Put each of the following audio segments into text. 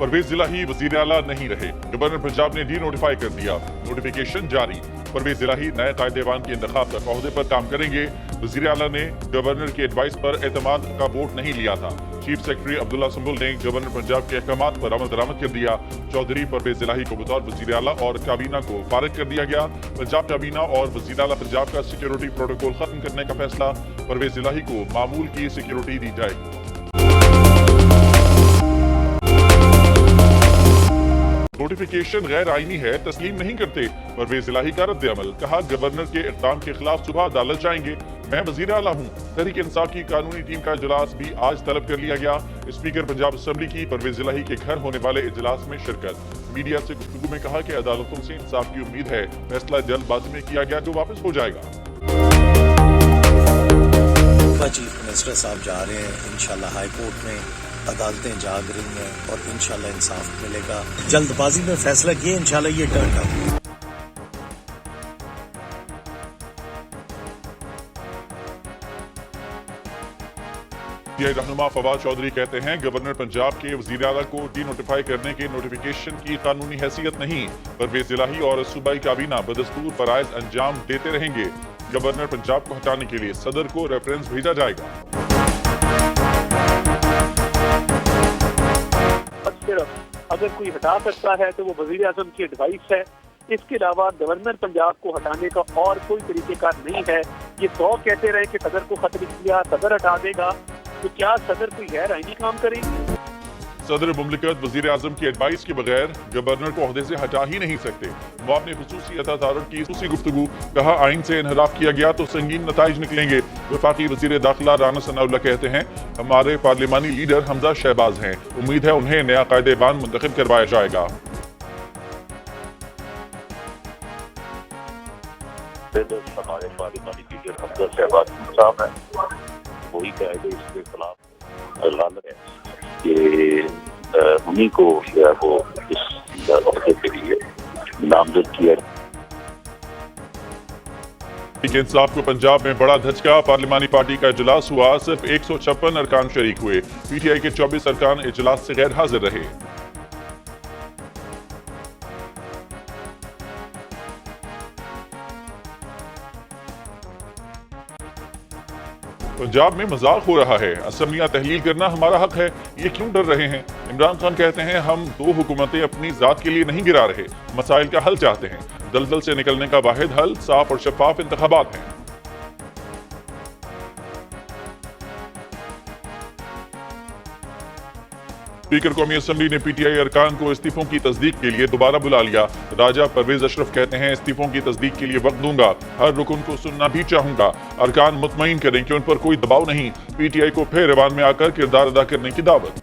परवेज इलाही वजीर आला नहीं रहे, गवर्नर पंजाब ने डी नोटिफाई कर दिया, नोटिफिकेशन जारी। परवेज इलाही नए कायदेवान के इंतखाब तक ओहदे पर काम करेंगे। वजीर आला ने गवर्नर की एडवाइस पर एतमाद का वोट नहीं लिया था। चीफ सेक्रेटरी अब्दुल्ला संबुल ने गवर्नर पंजाब के अहकामात पर अमल दरामद कर दिया। चौधरी परवेज इलाही को बतौर वजीर आला और काबीना को फारिग कर दिया गया। पंजाब काबीना और वजीर आला पंजाब का सिक्योरिटी प्रोटोकॉल खत्म करने का फैसला, परवेज इलाही को मामूल की सिक्योरिटी दी जाएगी। नोटिफिकेशन गैर आईनी है, तस्लीम नहीं करते, परवेज इलाही का रद्द अमल। कहा, गवर्नर के इक़दाम के खिलाफ सुबह अदालत जाएंगे। मैं वजीर आला हूँ। तहरीक इंसाफ की कानूनी टीम का इजलास भी आज तलब कर लिया गया। स्पीकर पंजाब असेंबली की परवेज इलाही के घर होने वाले इजलास में शिरकत। मीडिया से गुफ्तगू में कहा कि अदालतों से इंसाफ की उम्मीद है, फैसला जल्दबाजी में किया गया जो वापस हो जाएगा। चीफ मिनिस्टर साहब जा रहे हैं, इंशाल्लाह हाई कोर्ट में अदालतें जाग रही हैं और इंशाल्लाह इंसाफ मिलेगा। जल्दबाजी में फैसला किए, इंशाल्लाह ये टर्न आउट। रहनुमा फवाद चौधरी कहते हैं, गवर्नर पंजाब के वजीर आला को डी नोटिफाई करने के नोटिफिकेशन की कानूनी हैसियत नहीं। परवेज इलाही और सूबाई काबीना बदस्तूर फराइज अंजाम देते रहेंगे। गवर्नर पंजाब को हटाने के लिए सदर को रेफरेंस भेजा जाएगा। सिर्फ अगर कोई हटा सकता है तो वो वजीर आजम की एडवाइस है। इसके अलावा गवर्नर पंजाब को हटाने का और कोई तरीकेकार नहीं है। ये 100 कहते रहे कि सदर को खत लिख दिया, सदर हटा देगा, तो क्या सदर कोई गैर आईनी काम करेंगे? सदर मुमलिकत वजीर आजम की एडवाइस के बगैर गवर्नर को ओहदे से हटा ही नहीं सकते। नवाब ने खुसूसी अतादारत की खुसूसी गुफ्तगू। कहा, आइन से इनहराफ किया गया तो संगीन नताइज निकलेंगे। वफाकी वजीर दाखिला राना सनाउल्लाह कहते हैं, हमारे पार्लिमानी लीडर हमजा शहबाज हैं, उम्मीद है उन्हें नया कायदेबान मुंतखब करवाया जाएगा। हमारे पार्लिमानी लीडर हमजा शहबाज साहब हैं, वही कायदे इसके खिलाफ लाल है कि उन्हीं को वो इस अहदे के लिए नामजद किया। तहरीक इंसाफ को पंजाब में बड़ा धचका। पार्लिमानी पार्टी का इजलास हुआ, सिर्फ 156 अरकान शरीक हुए। पीटीआई के 24 अरकान इजलास से गैर हाजिर रहे। पंजाब में मजाक हो रहा है, असम्बलियां तहलील करना हमारा हक है, ये क्यों डर रहे हैं? इमरान खान कहते हैं, हम 2 हुकूमतें अपनी जात के लिए नहीं गिरा रहे, मसाइल का हल चाहते हैं। दलदल से निकलने का वाहिद हल साफ और शफाफ इंतखाबात हैं। स्पीकर कौमी असेंबली ने पीटीआई अरकान को इस्तीफों की तस्दीक के लिए दोबारा बुला लिया। राजा परवेज अशरफ कहते हैं, इस्तीफों की तस्दीक के लिए वक्त दूंगा, हर रुकन को सुनना भी चाहूंगा। अरकान मुतमईन करें कि उन पर कोई दबाव नहीं। पीटीआई को फिर ऐवान में आकर किरदार अदा करने की दावत।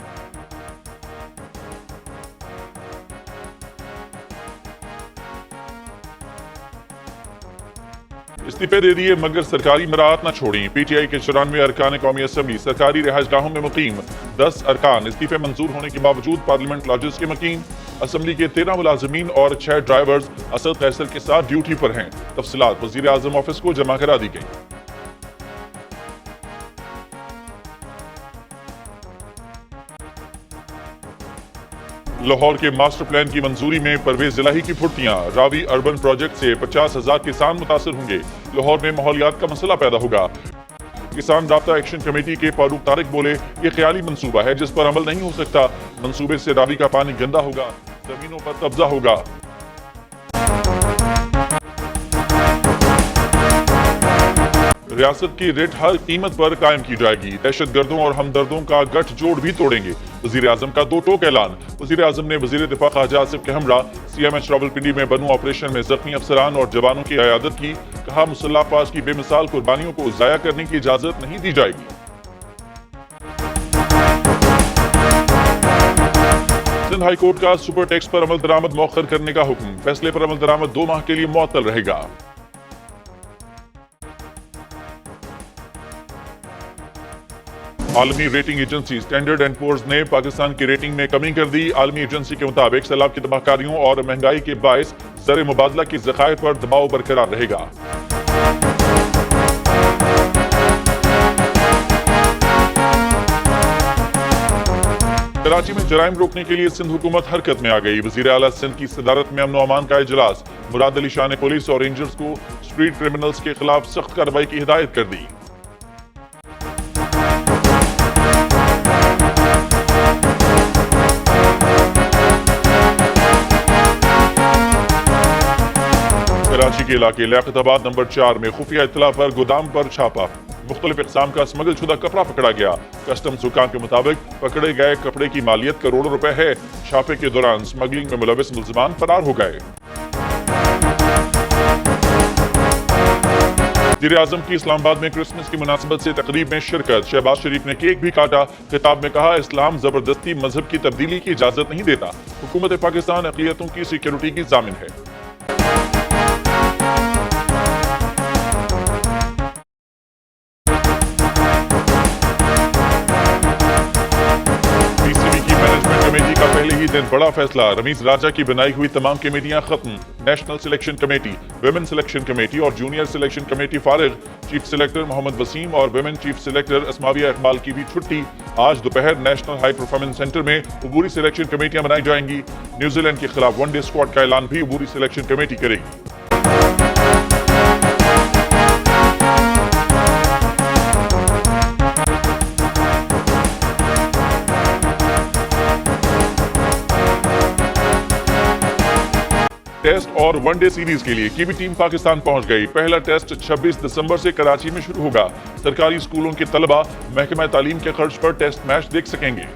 इस्तीफे दे दिए मगर सरकारी मराहत न छोड़ी। पीटीआई के 94 अरकान कौमी असेंबली सरकारी रिहाइशगाहों में मुकीम। 10 अरकान इस्तीफे मंजूर होने के बावजूद पार्लियामेंट लॉजेस के मुकीम। असेंबली के 13 मुलाजमीन और 6 ड्राइवर्स असद कैसर के साथ ड्यूटी पर हैं। तफसीलात वजीर आजम ऑफिस को जमा करा दी गई। लाहौर के मास्टर प्लान की मंजूरी में परवेज इलाही की फुर्तियां। रावी अर्बन प्रोजेक्ट से 50,000 किसान मुतासर होंगे। लाहौर में माहौलियात का मसला पैदा होगा। किसान राब्ता एक्शन कमेटी के फारूक तारिक बोले, ये ख्याली मंसूबा है जिस पर अमल नहीं हो सकता। मंसूबे से रावी का पानी गंदा होगा, जमीनों पर कब्जा होगा। रियासत की रेट हर कीमत पर कायम की जाएगी। दहशत गर्दों और हमदर्दों का गठजोड़ भी तोड़ेंगे। वजीर आजम का 2 टोक ऐलान। वजीर आजम ने वजीर दिफा ख्वाजा आसिफ के हमरा CMH रावलपिंडी में बनू ऑपरेशन में जख्मी अफसरान और जवानों की इयादत की। कहा, मुसल्लह अफवाज की बेमिसाल कुर्बानियों को जाया करने की इजाजत नहीं दी जाएगी। सिंध हाई कोर्ट का सुपर टैक्स पर अमल दरामद मौखर करने का हुक्म। फैसले पर अमल दरामद 2 माह के लिए मुअत्तल रहेगा। आलमी rating agency Standard and Poor's ने पाकिस्तान की रेटिंग में कमी कर दी। आलमी एजेंसी के मुताबिक सैलाब की तबाहकारियों और महंगाई के बायस ज़र मुबादला की ज़खायर पर दबाव बरकरार रहेगा। कराची में जराइम रोकने के लिए सिंध हुकूमत हरकत में आ गई। वजीर आला सिंध की सदारत में अमन अमान का इजलास। मुराद अली शाह ने पुलिस और रेंजर्स को स्ट्रीट क्रिमिनल्स के खिलाफ सख्त कार्रवाई की हिदायत कर दी। कराची के इलाके लियाकताबाद नंबर 4 में खुफिया इत्तला पर गोदाम पर छापा। मुख्तलिफ इक़साम का स्मगल शुदा कपड़ा पकड़ा गया। कस्टम्स हुकाम के मुताबिक पकड़े गए कपड़े की मालियत करोड़ों रुपए है। छापे के दौरान स्मगलिंग में मुलविस मुल्ज़िमान फरार हो गए। वज़ीर आज़म की इस्लामाबाद में क्रिसमस की मुनासिबत से तकरीब में शिरकत। शहबाज शरीफ ने केक भी काटा। खिताब में कहा, इस्लाम जबरदस्ती मजहब की तब्दीली की इजाजत नहीं देता। हुकूमत पाकिस्तान अक़लियतों की सिक्योरिटी की जामिन है। कमेटी का पहले ही दिन बड़ा फैसला। रमीज राजा की बनाई हुई तमाम कमेटियां खत्म। National selection committee, women selection committee और जूनियर सिलेक्शन कमेटी फारिग। चीफ सिलेक्टर मोहम्मद वसीम और विमेन चीफ सिलेक्टर अस्माविया इकबाल की भी छुट्टी। आज दोपहर नेशनल हाई परफॉर्मेंस सेंटर में अबूरी सिलेक्शन कमेटियां बनाई जाएंगी। न्यूजीलैंड के खिलाफ वनडे स्क्वाड का ऐलान भी अबूरी सिलेक्शन कमेटी करेगी। टेस्ट और वनडे सीरीज के लिए कीवी टीम पाकिस्तान पहुंच गई। पहला टेस्ट 26 दिसंबर से कराची में शुरू होगा। सरकारी स्कूलों के तलबा महकमा तालीम के खर्च पर टेस्ट मैच देख सकेंगे।